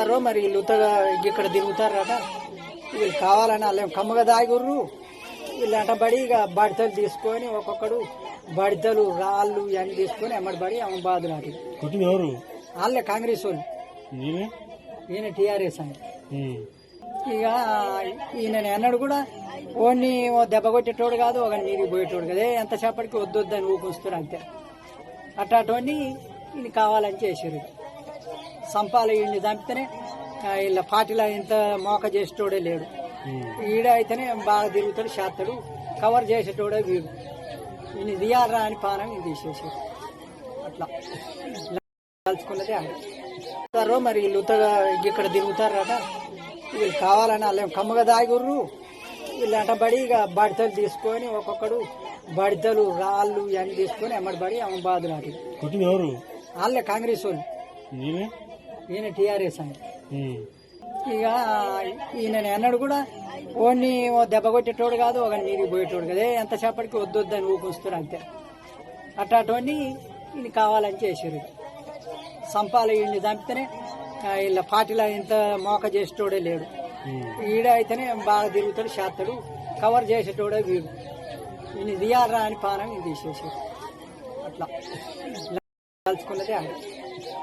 తిరుగుతారో మరి వీళ్ళుతగా ఇక్కడ తిరుగుతారట. వీళ్ళు కావాలని వాళ్ళు కమ్మగా దాగుర్రు. వీళ్ళు అంటబడి ఇక బడితలు తీసుకొని ఒక్కొక్కడు బడితలు రాళ్ళు ఇవన్నీ తీసుకొని ఎమ్మడిబడి ఆమె బాధలాడి ఎవరు వాళ్ళే కాంగ్రెస్ వాళ్ళు. ఈయన టీఆర్ఎస్ అని. ఇక ఈయన అన్నాడు కూడా ఓన్ని దెబ్బ కొట్టేటోడు కాదు, ఒక నీరు పోయేటోడు కదా, ఎంతసేపటికి వద్దని ఊపిస్తారు అంతే. అట్లాంటివన్నీ ఈయన కావాలని చేశారు. సంపాల ఈయన్ని చంపితేనే వీళ్ళ పార్టీలో ఇంత మోక చేసేటోడే లేడు. ఈడ అయితేనే బాగా తిరుగుతాడు, చేస్తాడు, కవర్ చేసేటోడే వీడు. ఈయన దియాలరా అని పానం ఈయన తీసేసారు. అట్లా కలుసుకున్నదే అంటారు. మరి వీళ్ళుతగా ఇక్కడ తిరుగుతారట. వీళ్ళు కావాలని వాళ్ళు కమ్మగా దాగుర్రు. వీళ్ళు అంటబడి ఇక బడితలు తీసుకొని ఒక్కొక్కడు బడితలు రాళ్ళు ఇవన్నీ తీసుకొని ఎమ్మడిబడి ఆమె బాధలాడి ఎవరు వాళ్ళే కాంగ్రెస్ వాళ్ళు. ఈయన టీఆర్ఎస్ అని. ఇక ఈయన అన్నాడు కూడా ఓన్ని దెబ్బ కొట్టేటోడు కాదు, ఒక నీరు పోయేటోడు కదా, ఎంతసేపటికి వద్దని ఊపిస్తారు అంతే. అట్లాంటివన్నీ ఈయన కావాలని చేశారు. సంపాల ఈయన్ని చంపితేనే వీళ్ళ పార్టీలో ఇంత మోక చేసేటోడే లేడు. ఈడ అయితేనే బాగా తిరుగుతాడు, చేస్తాడు, కవర్ చేసేటోడే వీడు. ఈయన దియాలరా అని పానం ఈయన తీసేసారు. అట్లా కలుసుకున్నదే అంటారు.